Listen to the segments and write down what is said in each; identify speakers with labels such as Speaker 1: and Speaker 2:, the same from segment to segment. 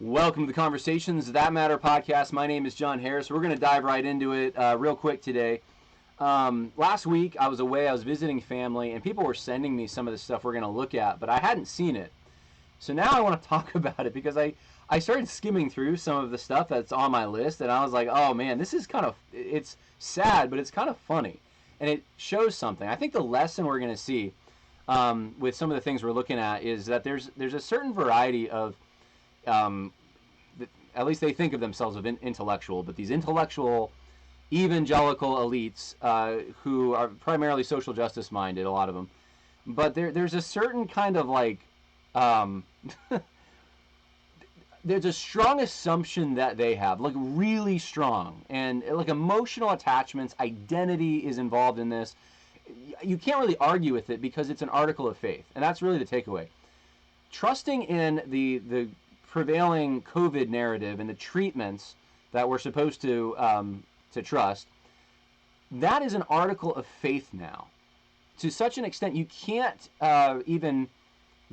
Speaker 1: Welcome to the Conversations That Matter podcast. My name is John Harris. We're going to dive right into it real quick today. Last week, I was away. I was visiting family, and people were sending me some of the stuff we're going to look at, but I hadn't seen it. So now I want to talk about it because I started skimming through some of the stuff that's on my list, and I was like, oh man, this is it's sad, but it's kind of funny. And it shows something. I think the lesson we're going to see with some of the things we're looking at is that there's a certain variety of at least they think of themselves as intellectual, but these intellectual evangelical elites who are primarily social justice minded, a lot of them. But there's a certain kind of there's a strong assumption that they have, like really strong, and like emotional attachments, identity is involved in this. You can't really argue with it because it's an article of faith, and that's really the takeaway. Trusting in the prevailing COVID narrative and the treatments that we're supposed to trust, that is an article of faith now. To such an extent, you can't even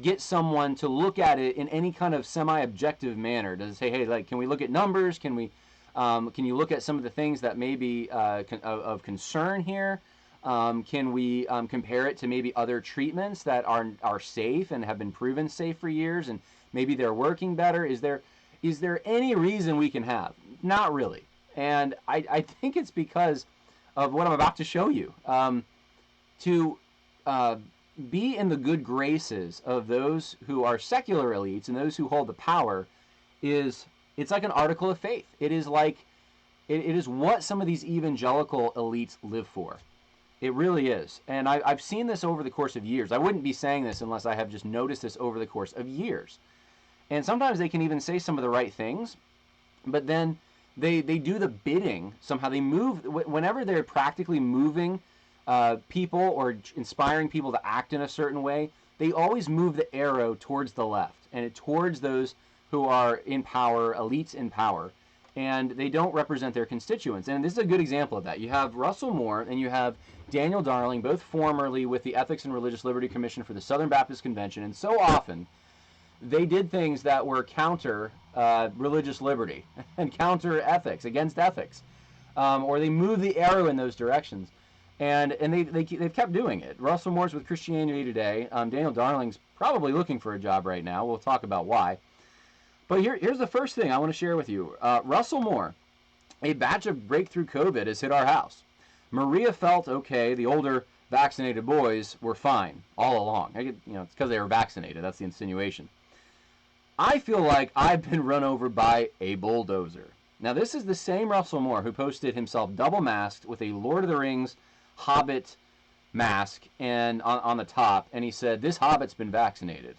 Speaker 1: get someone to look at it in any kind of semi-objective manner. Does it say, hey, like, can we look at numbers? Can you look at some of the things that may be of concern here? Can we compare it to maybe other treatments that are safe and have been proven safe for years, and maybe they're working better? Is there any reason we can have? Not really. And I think it's because of what I'm about to show you. To be in the good graces of those who are secular elites and those who hold the power it's like an article of faith. It is like it is what some of these evangelical elites live for. It really is. And I've seen this over the course of years. I wouldn't be saying this unless I have just noticed this over the course of years. And sometimes they can even say some of the right things, but then they do the bidding. Somehow they move, whenever they're practically moving people or inspiring people to act in a certain way, they always move the arrow towards the left and towards those who are in power, elites in power. And they don't represent their constituents. And this is a good example of that. You have Russell Moore and you have Daniel Darling, both formerly with the Ethics and Religious Liberty Commission for the Southern Baptist Convention. And so often, they did things that were counter religious liberty and counter ethics, against ethics. Or they moved the arrow in those directions. And they've kept doing it. Russell Moore's with Christianity Today. Daniel Darling's probably looking for a job right now. We'll talk about why. But here's the first thing I want to share with you. Russell Moore, a batch of breakthrough COVID has hit our house. Maria felt okay. The older vaccinated boys were fine all along. It's because they were vaccinated. That's the insinuation. I feel like I've been run over by a bulldozer. Now, this is the same Russell Moore who posted himself double masked with a Lord of the Rings Hobbit mask and on the top, and he said, "This Hobbit's been vaccinated."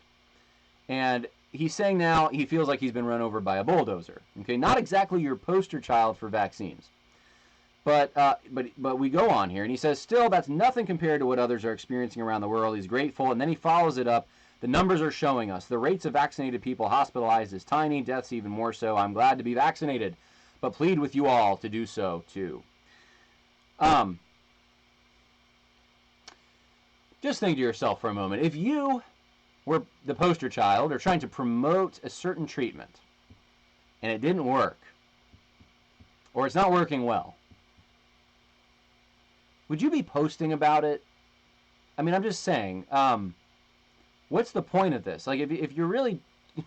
Speaker 1: And he's saying now he feels like he's been run over by a bulldozer. Okay, not exactly your poster child for vaccines. But we go on here, and he says, still, that's nothing compared to what others are experiencing around the world. He's grateful, and then he follows it up. The numbers are showing us the rates of vaccinated people hospitalized is tiny, deaths even more so. I'm glad to be vaccinated, but plead with you all to do so too. Just think to yourself for a moment. If you were the poster child or trying to promote a certain treatment and it didn't work, or it's not working well, would you be posting about it? I mean, I'm just saying, what's the point of this? Like, if you really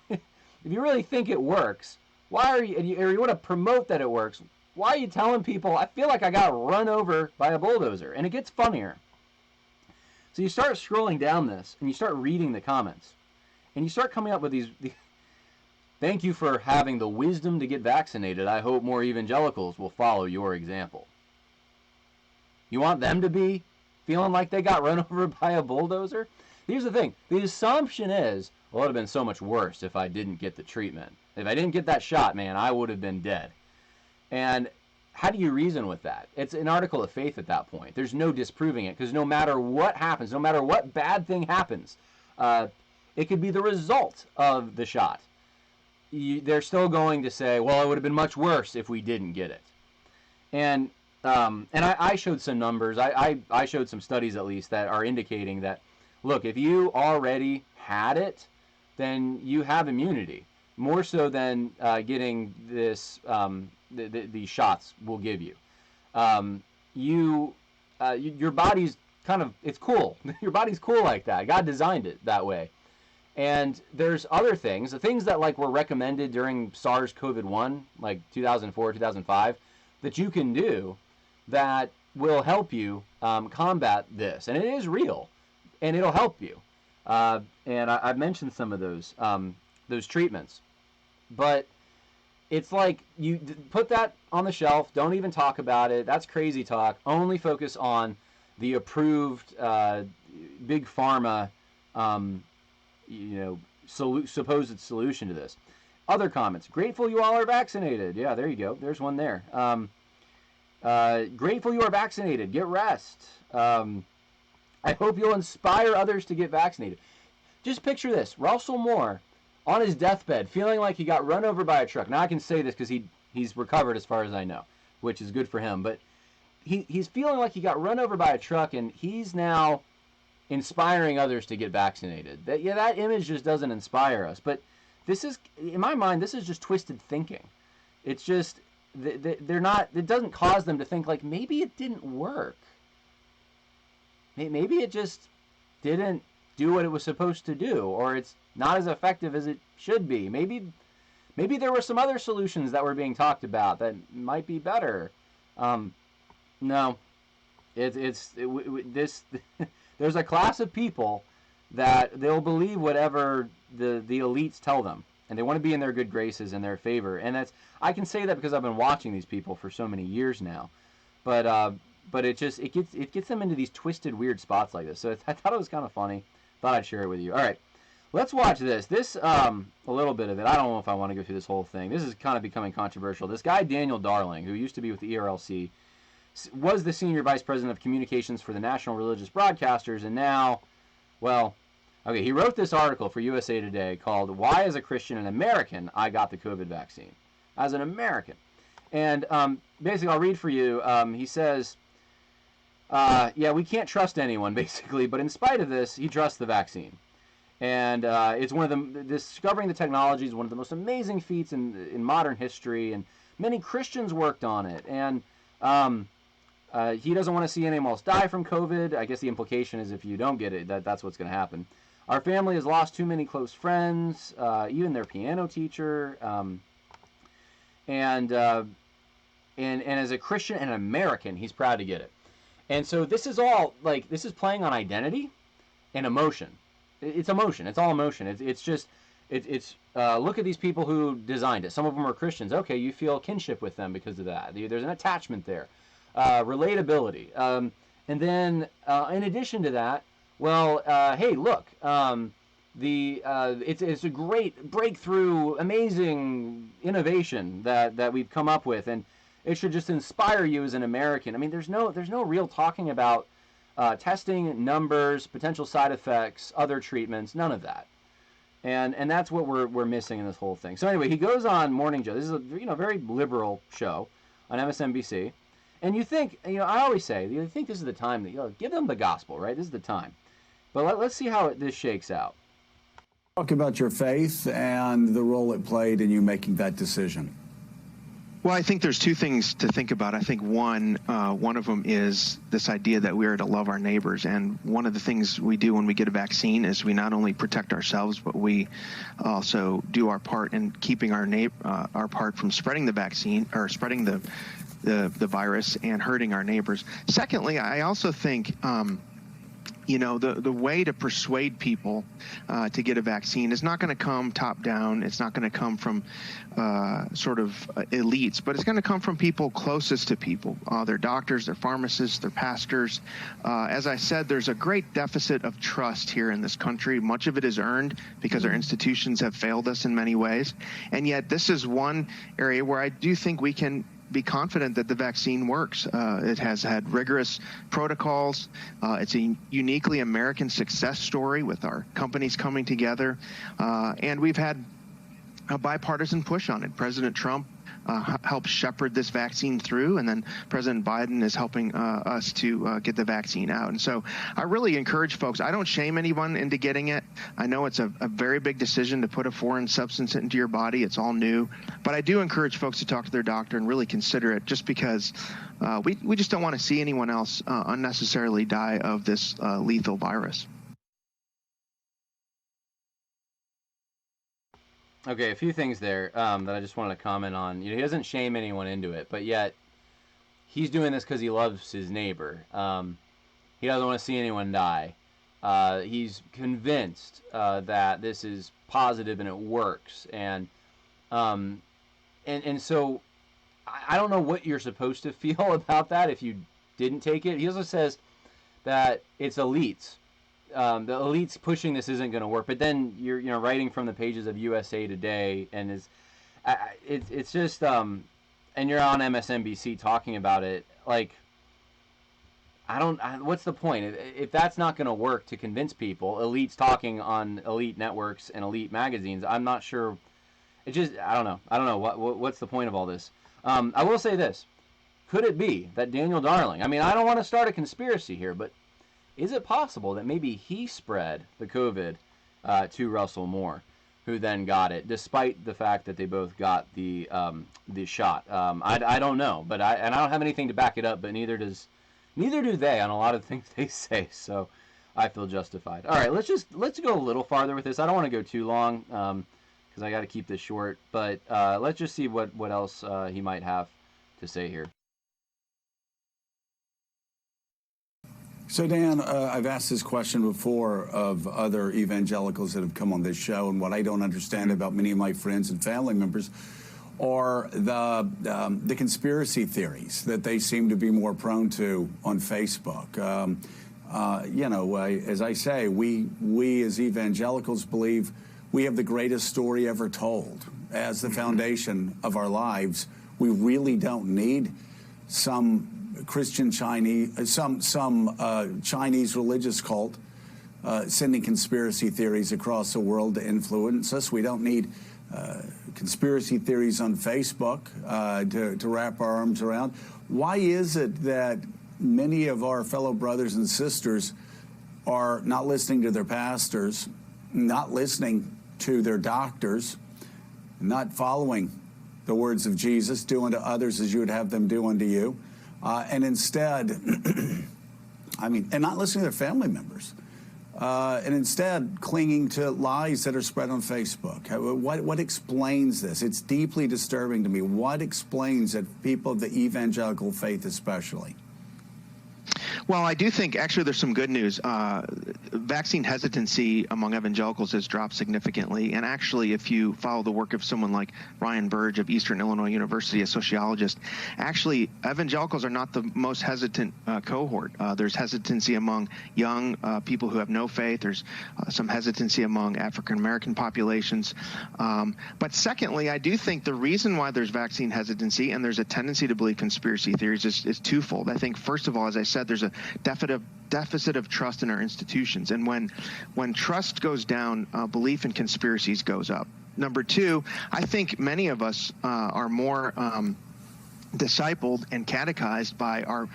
Speaker 1: if you really think it works, why are you, or you want to promote that it works, why are you telling people, I feel like I got run over by a bulldozer? And it gets funnier. So you start scrolling down this, and you start reading the comments, and you start coming up with these thank you for having the wisdom to get vaccinated. I hope more evangelicals will follow your example. You want them to be feeling like they got run over by a bulldozer? Here's the thing. The assumption is, well, it would have been so much worse if I didn't get the treatment. If I didn't get that shot, man, I would have been dead. And how do you reason with that? It's an article of faith at that point. There's no disproving it, because no matter what happens, no matter what bad thing happens, it could be the result of the shot. They're still going to say, well, it would have been much worse if we didn't get it. And I showed some numbers. I showed some studies, at least, that are indicating that, look, if you already had it, then you have immunity. more so than getting this the shots will give you. Um, your body's kind of, it's cool. Your body's cool like that. God designed it that way. And there's other things, the things that like were recommended during SARS-CoV-1, like 2004, 2005, that you can do that will help you combat this. And it is real, and it'll help you. And I've mentioned some of those treatments. But it's like you put that on the shelf. Don't even talk about it. That's crazy talk. Only focus on the approved big pharma, supposed solution to this. Other comments. Grateful you all are vaccinated. Yeah, there you go. There's one there. Grateful you are vaccinated. Get rest. I hope you'll inspire others to get vaccinated. Just picture this. Russell Moore on his deathbed, feeling like he got run over by a truck. Now I can say this because he's recovered as far as I know, which is good for him. But he's feeling like he got run over by a truck, and he's now inspiring others to get vaccinated. That image just doesn't inspire us. But this is, in my mind, this is just twisted thinking. It's just they're not. It doesn't cause them to think like maybe it didn't work. Maybe it just didn't do what it was supposed to do, or it's not as effective as it should be. Maybe there were some other solutions that were being talked about that might be better. No, this. There's a class of people that they'll believe whatever the elites tell them, and they want to be in their good graces and their favor. And I can say that because I've been watching these people for so many years now. But it gets them into these twisted, weird spots like this. So I thought it was kind of funny. Thought I'd share it with you. All right, let's watch this. A little bit of it. I don't know if I want to go through this whole thing. This is kind of becoming controversial. This guy, Daniel Darling, who used to be with the ERLC, was the senior vice president of communications for the National Religious Broadcasters, and now, well, okay, he wrote this article for USA Today called "Why, as a Christian and American, I Got the COVID Vaccine." As an American. And basically, I'll read for you. He says, we can't trust anyone, basically, but in spite of this, he trusts the vaccine. And it's discovering the technology is one of the most amazing feats in modern history, and many Christians worked on it. And he doesn't want to see anyone else die from COVID. I guess the implication is if you don't get it, that's what's going to happen. Our family has lost too many close friends, even their piano teacher. And as a Christian and an American, he's proud to get it. And so this is all, this is playing on identity and emotion. It's emotion. It's all emotion. It's look at these people who designed it. Some of them are Christians. Okay, you feel kinship with them because of that. There's an attachment there. Relatability. And then, in addition to that, hey, look, it's a great breakthrough, amazing innovation that we've come up with, and it should just inspire you as an American. I mean, there's no real talking about testing, numbers, potential side effects, other treatments, none of that. And that's what we're missing in this whole thing. So anyway, he goes on Morning Joe. This is a very liberal show on MSNBC. And you think, I always say, you think this is the time that give them the gospel, right? This is the time. But let's see how this shakes out.
Speaker 2: Talk about your faith and the role it played in you making that decision.
Speaker 3: Well, I think there's two things to think about. I think one of them is this idea that we are to love our neighbors. And one of the things we do when we get a vaccine is we not only protect ourselves, but we also do our part in keeping our part from spreading the vaccine or spreading the virus and hurting our neighbors. Secondly, I also think the way to persuade people to get a vaccine is not going to come top down. It's not going to come from sort of elites, but it's going to come from people closest to people, their doctors, their pharmacists, their pastors. As I said, there's a great deficit of trust here in this country. Much of it is earned because our institutions have failed us in many ways. And yet this is one area where I do think we can be confident that the vaccine works. It has had rigorous protocols. It's a uniquely American success story with our companies coming together. And we've had a bipartisan push on it. President Trump help shepherd this vaccine through, and then President Biden is helping us to get the vaccine out. And so I really encourage folks. I don't shame anyone into getting it. I know it's a very big decision to put a foreign substance into your body. It's all new. But I do encourage folks to talk to their doctor and really consider it, just because we just don't want to see anyone else unnecessarily die of this lethal virus.
Speaker 1: Okay, a few things there that I just wanted to comment on. He doesn't shame anyone into it, but yet he's doing this because he loves his neighbor. He doesn't want to see anyone die. He's convinced that this is positive and it works, and so I don't know what you're supposed to feel about that if you didn't take it. He also says that it's elites. The elites pushing this isn't going to work, but then you're writing from the pages of USA Today, and it's just and you're on MSNBC talking about it. Like, what's the point if that's not going to work to convince people? Elites talking on elite networks and elite magazines. I'm not sure. I don't know what's the point of all this. I will say this: could it be that Daniel Darling? I mean, I don't want to start a conspiracy here, but is it possible that maybe he spread the COVID to Russell Moore, who then got it, despite the fact that they both got the shot? I don't know, but I don't have anything to back it up. But neither do they on a lot of things they say. So I feel justified. All right, let's go a little farther with this. I don't want to go too long because I got to keep this short. But let's just see what else he might have to say here.
Speaker 2: So, Dan, I've asked this question before of other evangelicals that have come on this show, and what I don't understand about many of my friends and family members are the conspiracy theories that they seem to be more prone to on Facebook. As I say, we as evangelicals believe we have the greatest story ever told as the foundation of our lives. We really don't need some Chinese religious cult sending conspiracy theories across the world to influence us. We don't need conspiracy theories on Facebook to wrap our arms around. Why is it that many of our fellow brothers and sisters are not listening to their pastors, not listening to their doctors, not following the words of Jesus, doing to others as you would have them do unto you? And instead, and not listening to their family members, and instead clinging to lies that are spread on Facebook. What explains this? It's deeply disturbing to me. What explains that people of the evangelical faith especially?
Speaker 3: Well, I do think actually there's some good news. Vaccine hesitancy among evangelicals has dropped significantly. And actually, if you follow the work of someone like Ryan Burge of Eastern Illinois University, a sociologist, actually evangelicals are not the most hesitant cohort. There's hesitancy among young people who have no faith. There's some hesitancy among African American populations. But secondly, I do think the reason why there's vaccine hesitancy and there's a tendency to believe conspiracy theories is twofold. I think, first of all, as I said, there's a deficit of trust in our institutions. And when trust goes down, belief in conspiracies goes up. Number two, I think many of us are more discipled and catechized by our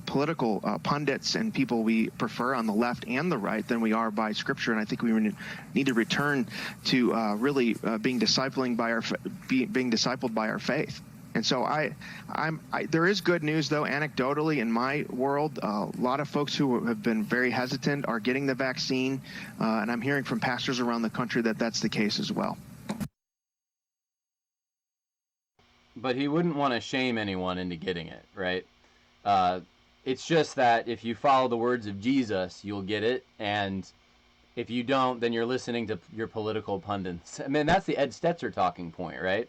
Speaker 3: political pundits and people we prefer on the left and the right than we are by Scripture. And I think we need to return to really being discipled by our faith. And so there is good news, though, anecdotally in my world. A lot of folks who have been very hesitant are getting the vaccine, and I'm hearing from pastors around the country that that's the case as well.
Speaker 1: But he wouldn't want to shame anyone into getting it, right? It's just that if you follow the words of Jesus, you'll get it, and if you don't, then you're listening to your political pundits. I mean, that's the Ed Stetzer talking point, right?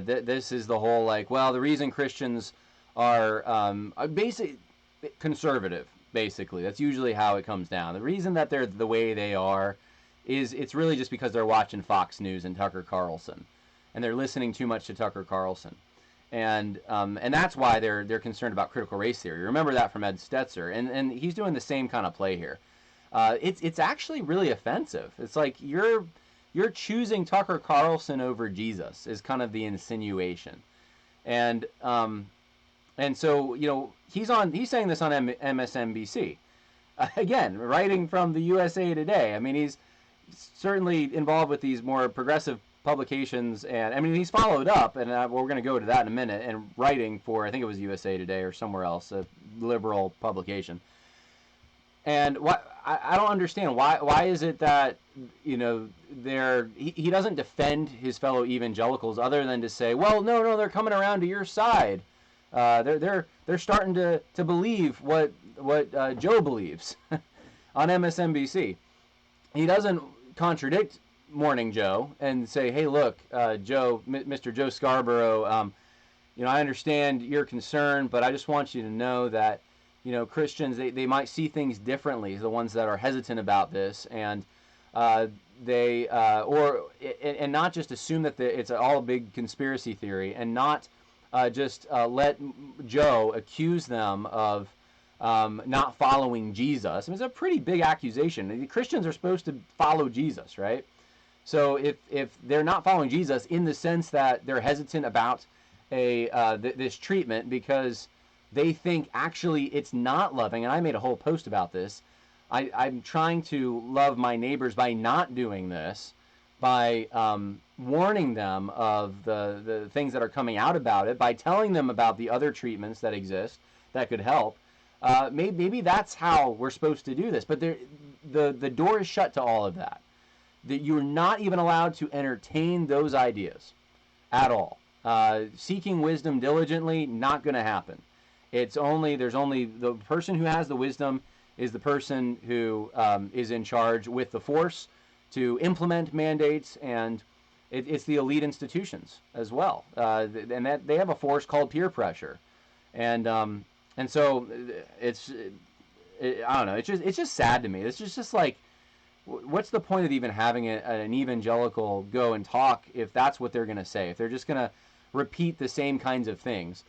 Speaker 1: This is the whole, the reason Christians are basic conservative, basically. That's usually how it comes down. The reason that they're the way they are is it's really just because they're watching Fox News and Tucker Carlson, and they're listening too much to Tucker Carlson. And that's why they're concerned about critical race theory. Remember that from Ed Stetzer. And he's doing the same kind of play here. It's actually really offensive. It's like you're you're choosing Tucker Carlson over Jesus is kind of the insinuation. And so, he's saying this on MSNBC. Again, writing from the USA Today. I mean, he's certainly involved with these more progressive publications, and I mean, he's followed up, and we're going to go to that in a minute, and writing for, I think it was USA Today or somewhere else, a liberal publication. And I don't understand why is it that he doesn't defend his fellow evangelicals other than to say, well, no, they're coming around to your side. They're starting to believe what Joe believes on MSNBC. He doesn't contradict Morning Joe and say, hey, look, Joe, Mr. Joe Scarborough, I understand your concern, but I just want you to know that Christians, they might see things differently, the ones that are hesitant about this, and and not just assume that it's all a big conspiracy theory, and not just let Joe accuse them of not following Jesus. I mean, it's a pretty big accusation. The Christians are supposed to follow Jesus, right? So if they're not following Jesus in the sense that they're hesitant about this treatment because they think actually it's not loving, and I made a whole post about this. I'm trying to love my neighbors by not doing this, by warning them of the things that are coming out about it, by telling them about the other treatments that exist that could help. Maybe that's how we're supposed to do this, but the door is shut to all of that. That you're not even allowed to entertain those ideas at all. Seeking wisdom diligently, not going to happen. There's only the person who has the wisdom is the person who is in charge with the force to implement mandates, and it's the elite institutions as well, and that they have a force called peer pressure, and so I don't know. It's just sad to me. It's just like, what's the point of even having an evangelical go and talk if that's what they're going to say? If they're just going to repeat the same kinds of things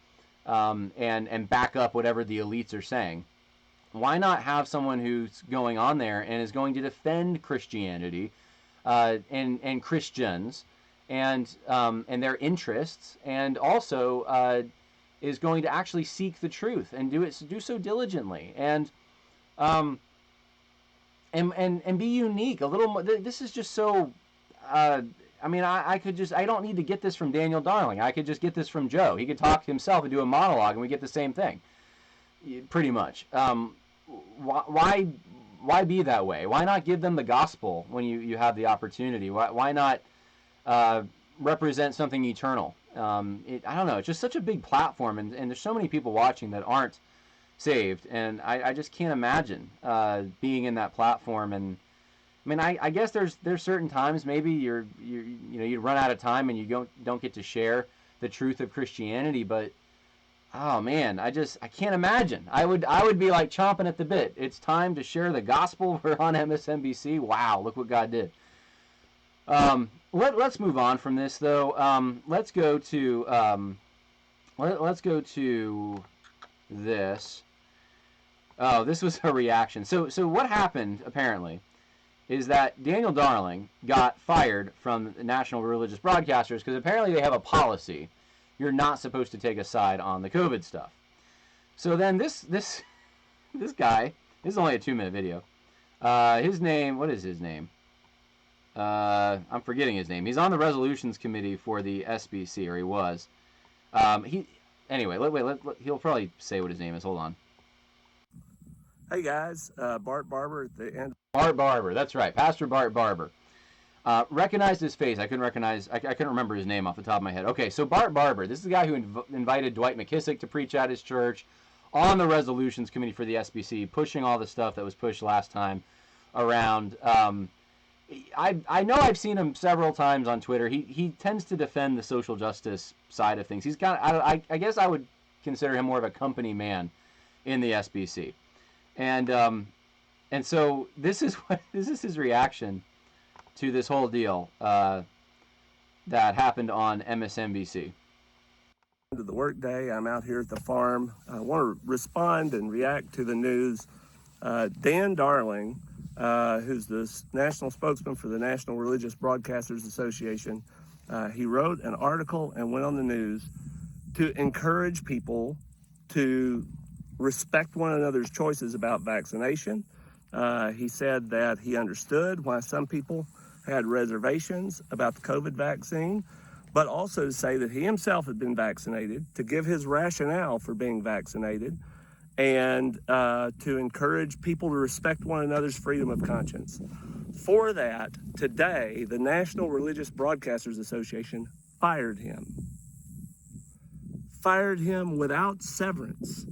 Speaker 1: and back up whatever the elites are saying. Why not have someone who's going on there and is going to defend Christianity and Christians and their interests, and also is going to actually seek the truth and do so diligently and be unique a little more. This is just so. I mean, I don't need to get this from Daniel Darling. I could just get this from Joe. He could talk himself and do a monologue, and we get the same thing, pretty much. Why be that way? Why not give them the gospel when you have the opportunity? Why not represent something eternal? I don't know. It's just such a big platform, and there's so many people watching that aren't saved, and I just can't imagine being in that platform. And I mean, I guess there's certain times maybe you run out of time and you don't get to share the truth of Christianity, but oh man, I can't imagine. I would be like chomping at the bit. It's time to share the gospel. We're on MSNBC. Wow, look what God did. Let's move on from this though. Let's go to this. Oh, this was a reaction. So what happened apparently is that Daniel Darling got fired from the National Religious Broadcasters because apparently they have a policy. You're not supposed to take a side on the COVID stuff. So then this guy, this is only a 2-minute video. His name, what is his name? I'm forgetting his name. He's on the resolutions committee for the SBC, or he was. Anyway, he'll probably say what his name is. Hold on.
Speaker 4: Hey guys, Bart Barber at the end.
Speaker 1: Bart Barber, that's right, Pastor Bart Barber. Recognized his face. I couldn't remember his name off the top of my head. Okay, so Bart Barber, this is the guy who invited Dwight McKissick to preach at his church, on the resolutions committee for the SBC, pushing all the stuff that was pushed last time around. I know I've seen him several times on Twitter. He tends to defend the social justice side of things. He's got, I guess I would consider him more of a company man in the SBC. And so this is his reaction to this whole deal that happened on MSNBC.
Speaker 4: To the workday, I'm out here at the farm. I want to respond and react to the news. Dan Darling who's the national spokesman for the National Religious Broadcasters Association, he wrote an article and went on the news to encourage people to respect one another's choices about vaccination. He said that he understood why some people had reservations about the COVID vaccine, but also to say that he himself had been vaccinated, to give his rationale for being vaccinated, and to encourage people to respect one another's freedom of conscience. For that, today, the National Religious Broadcasters Association fired him. Fired him without severance,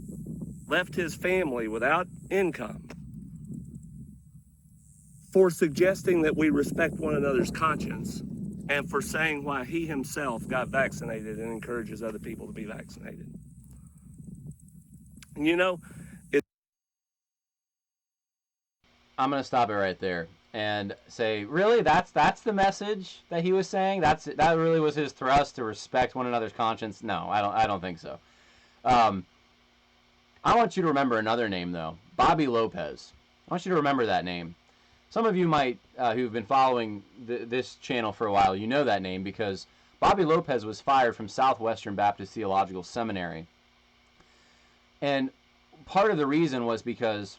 Speaker 4: left his family without income, for suggesting that we respect one another's conscience, and for saying why he himself got vaccinated and encourages other people to be vaccinated. And you know,
Speaker 1: I'm going to stop it right there and say, really, that's the message that he was saying? That really was his thrust, to respect one another's conscience? No, I don't think so. I want you to remember another name, though. Bobby Lopez. I want you to remember that name. Some of you might, who've been following this channel for a while, you know that name because Bobby Lopez was fired from Southwestern Baptist Theological Seminary. And part of the reason was because,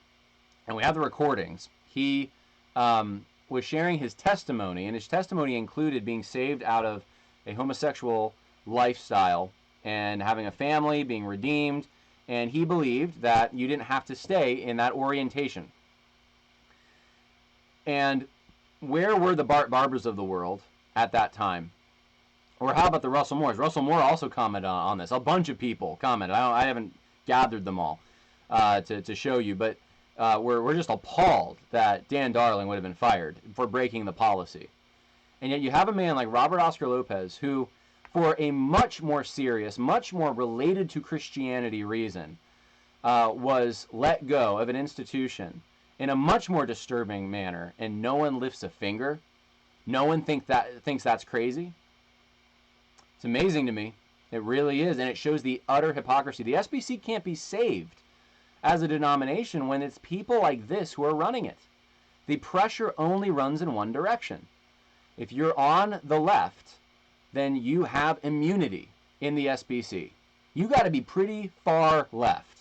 Speaker 1: and we have the recordings, he was sharing his testimony, and his testimony included being saved out of a homosexual lifestyle and having a family, being redeemed, and he believed that you didn't have to stay in that orientation. And where were the Bart Barbers of the world at that time? Or how about the Russell Moores? Russell Moore also commented on this. A bunch of people commented. I haven't gathered them all to show you, but we're just appalled that Dan Darling would have been fired for breaking the policy. And yet you have a man like Robert Oscar Lopez who, for a much more serious, much more related to Christianity reason, was let go of an institution in a much more disturbing manner, and no one lifts a finger. No one thinks that's crazy. It's amazing to me. It really is, and it shows the utter hypocrisy. The SBC can't be saved as a denomination when it's people like this who are running it. The pressure only runs in one direction. If you're on the left, then you have immunity in the SBC. You got to be pretty far left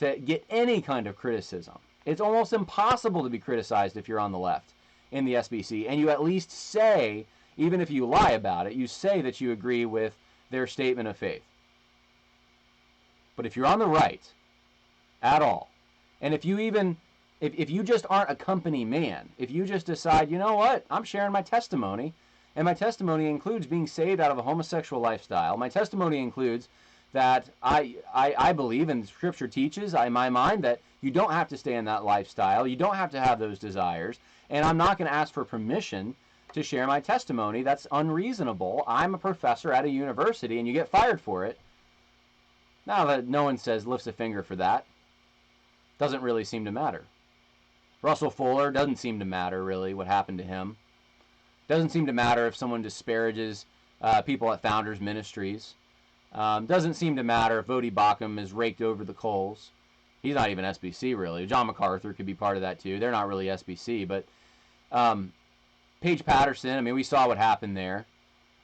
Speaker 1: to get any kind of criticism. It's almost impossible to be criticized if you're on the left in the SBC, and you at least say, even if you lie about it, you say that you agree with their statement of faith. But if you're on the right at all, and if you just aren't a company man, if you just decide, you know what, I'm sharing my testimony, and my testimony includes being saved out of a homosexual lifestyle, my testimony includes that I believe, and Scripture teaches in my mind, that you don't have to stay in that lifestyle, you don't have to have those desires, and I'm not going to ask for permission to share my testimony. That's unreasonable. I'm a professor at a university, and you get fired for it. Now that no one lifts a finger for that, doesn't really seem to matter. Russell Fuller, doesn't seem to matter really what happened to him. Doesn't seem to matter if someone disparages people at Founders Ministries. Doesn't seem to matter if Vodi Bakum is raked over the coals. He's not even SBC really. John MacArthur could be part of that too. They're not really SBC, but Paige Patterson, I mean, we saw what happened there.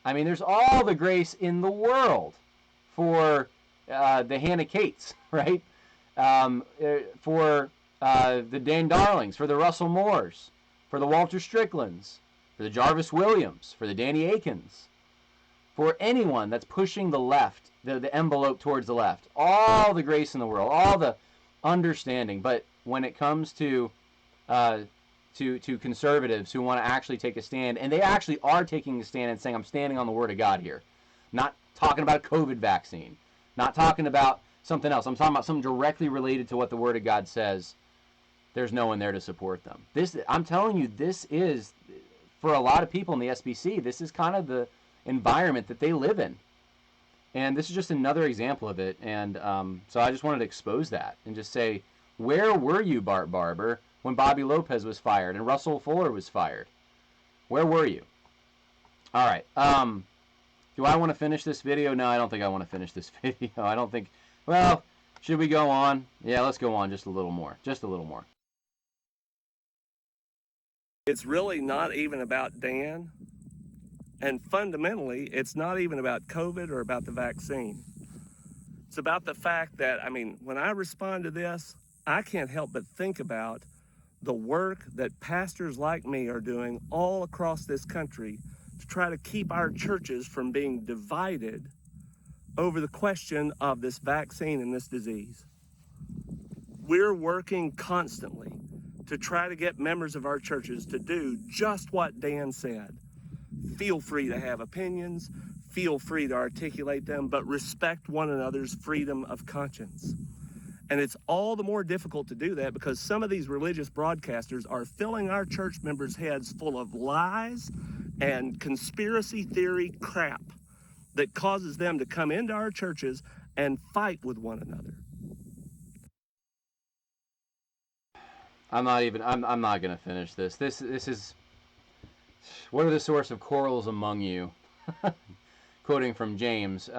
Speaker 1: I mean, there's all the grace in the world for the Hannah Cates, right? For the Dan Darlings, for the Russell Moores, for the Walter Stricklands, for the Jarvis Williams, for the Danny Akins, for anyone that's pushing the left, the envelope towards the left. All the grace in the world, all the understanding. But when it comes to conservatives who want to actually take a stand, and they actually are taking a stand and saying, I'm standing on the Word of God here. Not talking about a COVID vaccine. Not talking about something else. I'm talking about something directly related to what the Word of God says. There's no one there to support them. I'm telling you, this is, for a lot of people in the SBC, this is kind of the environment that they live in. And this is just another example of it. And so I just wanted to expose that and just say, where were you, Bart Barber, when Bobby Lopez was fired and Russell Fuller was fired? Where were you? All right. Do I want to finish this video? No, I don't think I want to finish this video. I don't think, well, should we go on? Yeah, let's go on just a little more. Just a little more.
Speaker 4: It's really not even about Dan. And fundamentally, it's not even about COVID or about the vaccine. It's about the fact that, I mean, when I respond to this, I can't help but think about the work that pastors like me are doing all across this country to try to keep our churches from being divided over the question of this vaccine and this disease. We're working constantly to try to get members of our churches to do just what Dan said. Feel free to have opinions, feel free to articulate them, but respect one another's freedom of conscience. And it's all the more difficult to do that because some of these religious broadcasters are filling our church members' heads full of lies and conspiracy theory crap that causes them to come into our churches and fight with one another.
Speaker 1: I'm not going to finish this. This is, what are the source of quarrels among you? Quoting from James.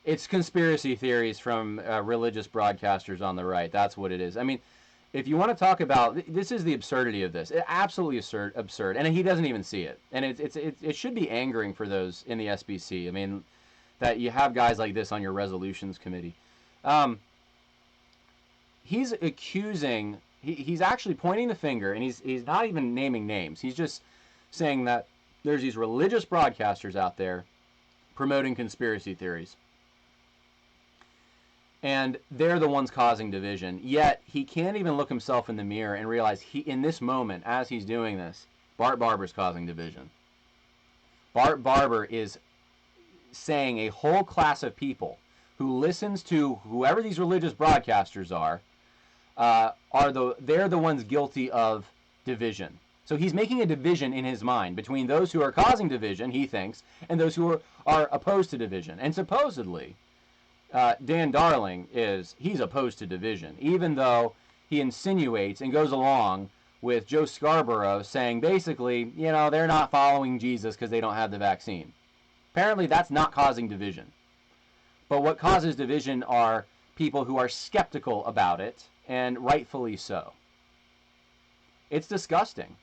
Speaker 1: It's conspiracy theories from religious broadcasters on the right. That's what it is. I mean, if you want to talk about, this is the absurdity of this. Absolutely absurd. And he doesn't even see it. And it should be angering for those in the SBC. I mean, that you have guys like this on your resolutions committee. He's accusing, he's actually pointing the finger, and he's not even naming names. He's just saying that there's these religious broadcasters out there promoting conspiracy theories. And they're the ones causing division. Yet he can't even look himself in the mirror and realize in this moment, as he's doing this, Bart Barber's causing division. Bart Barber is saying a whole class of people who listens to whoever these religious broadcasters they're the ones guilty of division. So he's making a division in his mind between those who are causing division, he thinks, and those who are opposed to division. And supposedly, Dan Darling he's opposed to division, even though he insinuates and goes along with Joe Scarborough saying basically, they're not following Jesus because they don't have the vaccine. Apparently that's not causing division. But what causes division are people who are skeptical about it, and rightfully so. It's disgusting.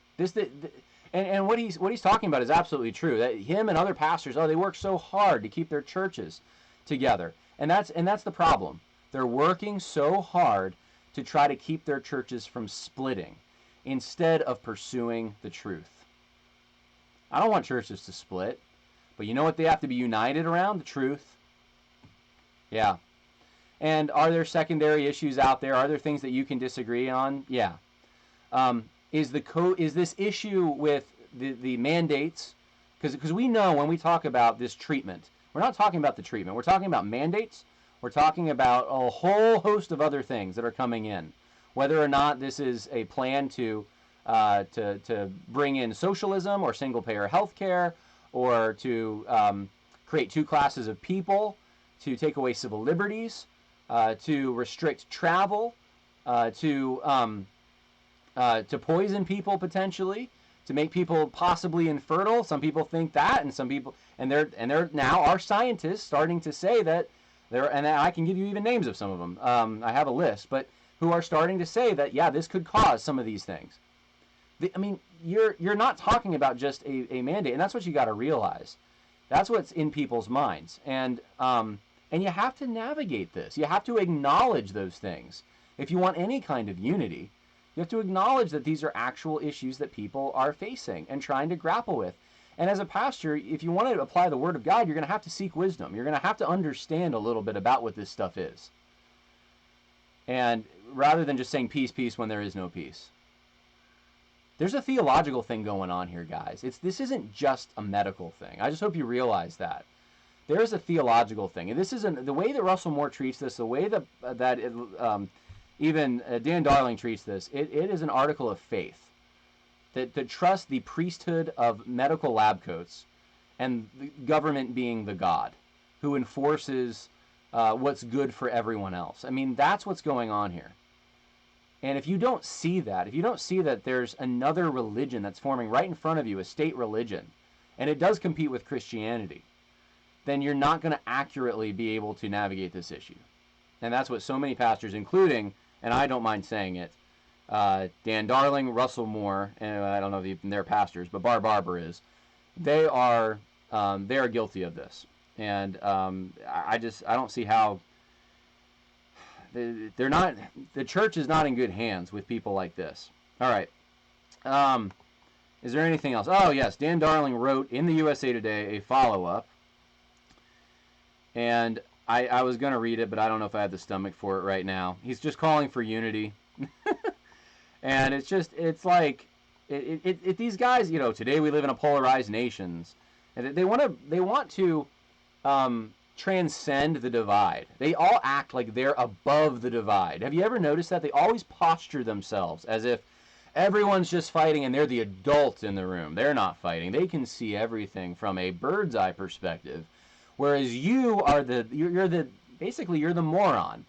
Speaker 1: And what he's talking about is absolutely true. That him and other pastors, they work so hard to keep their churches together. And that's the problem. They're working so hard to try to keep their churches from splitting instead of pursuing the truth. I don't want churches to split, but you know what they have to be united around? The truth. Yeah. And are there secondary issues out there? Are there things that you can disagree on? Yeah. Is this issue with the mandates? Because we know when we talk about this treatment, we're not talking about the treatment. We're talking about mandates. We're talking about a whole host of other things that are coming in. Whether or not this is a plan to bring in socialism or single-payer health care, or to create two classes of people, to take away civil liberties, to restrict travel, to poison people potentially, to make people possibly infertile. Some people think that, and some people, and they're now our scientists starting to say that and I can give you even names of some of them. I have a list, but who are starting to say that this could cause some of these things. You're not talking about just a mandate, and that's what you got to realize. That's what's in people's minds, and you have to navigate this. You have to acknowledge those things. If you want any kind of unity, you have to acknowledge that these are actual issues that people are facing and trying to grapple with. And as a pastor, if you want to apply the Word of God, you're going to have to seek wisdom. You're going to have to understand a little bit about what this stuff is. And rather than just saying peace, peace when there is no peace. There's a theological thing going on here, guys. This isn't just a medical thing. I just hope you realize that. There is a theological thing. And this isn't the way that Russell Moore treats this, the way that even Dan Darling treats this. It is an article of faith that trusts the priesthood of medical lab coats and the government being the God who enforces what's good for everyone else. That's what's going on here. And if you don't see that, there's another religion that's forming right in front of you, a state religion, and it does compete with Christianity, then you're not going to accurately be able to navigate this issue. And that's what so many pastors, including, and I don't mind saying it, Dan Darling, Russell Moore, and I don't know if they're pastors, but Barb Barber is. They are guilty of this, and I don't see how they're not. The church is not in good hands with people like this. All right. Is there anything else? Oh yes, Dan Darling wrote in the USA Today a follow-up, and I was going to read it, but I don't know if I have the stomach for it right now. He's just calling for unity. And it's like these guys, today we live in a polarized nations, and they want to transcend the divide. They all act like they're above the divide. Have you ever noticed that? They always posture themselves as if everyone's just fighting and they're the adult in the room. They're not fighting. They can see everything from a bird's eye perspective, whereas you're the moron.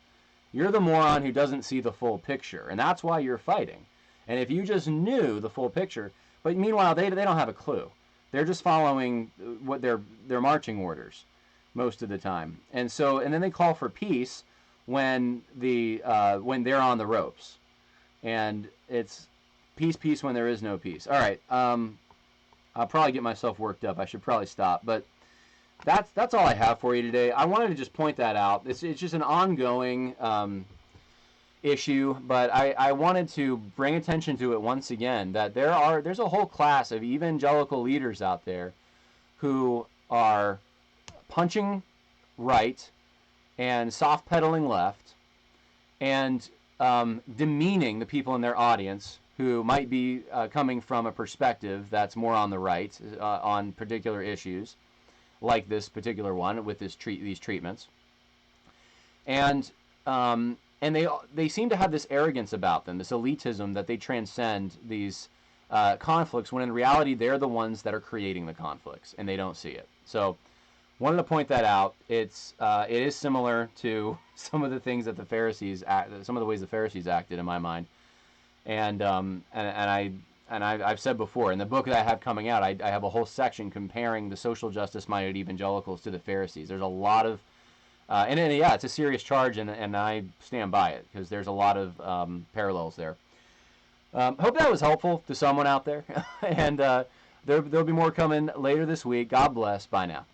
Speaker 1: You're the moron who doesn't see the full picture, and that's why you're fighting. And if you just knew the full picture, but meanwhile they don't have a clue. They're just following what their marching orders most of the time. And then they call for peace when they're on the ropes. And it's peace when there is no peace. All right. I'll probably get myself worked up. I should probably stop, but that's all I have for you today. I wanted to just point that out. It's just an ongoing issue, but I wanted to bring attention to it once again, that there's a whole class of evangelical leaders out there who are punching right and soft pedaling left and demeaning the people in their audience who might be coming from a perspective that's more on the right on particular issues, like this particular one with these treatments, and they seem to have this arrogance about them, this elitism that they transcend these conflicts, when in reality they're the ones that are creating the conflicts and they don't see it. So, wanted to point that out. It is similar to some of the things that some of the ways the Pharisees acted in my mind, and I've said before, in the book that I have coming out, I have a whole section comparing the social justice-minded evangelicals to the Pharisees. There's a lot of, it's a serious charge, and I stand by it, because there's a lot of parallels there. Hope that was helpful to someone out there, and there'll be more coming later this week. God bless. Bye now.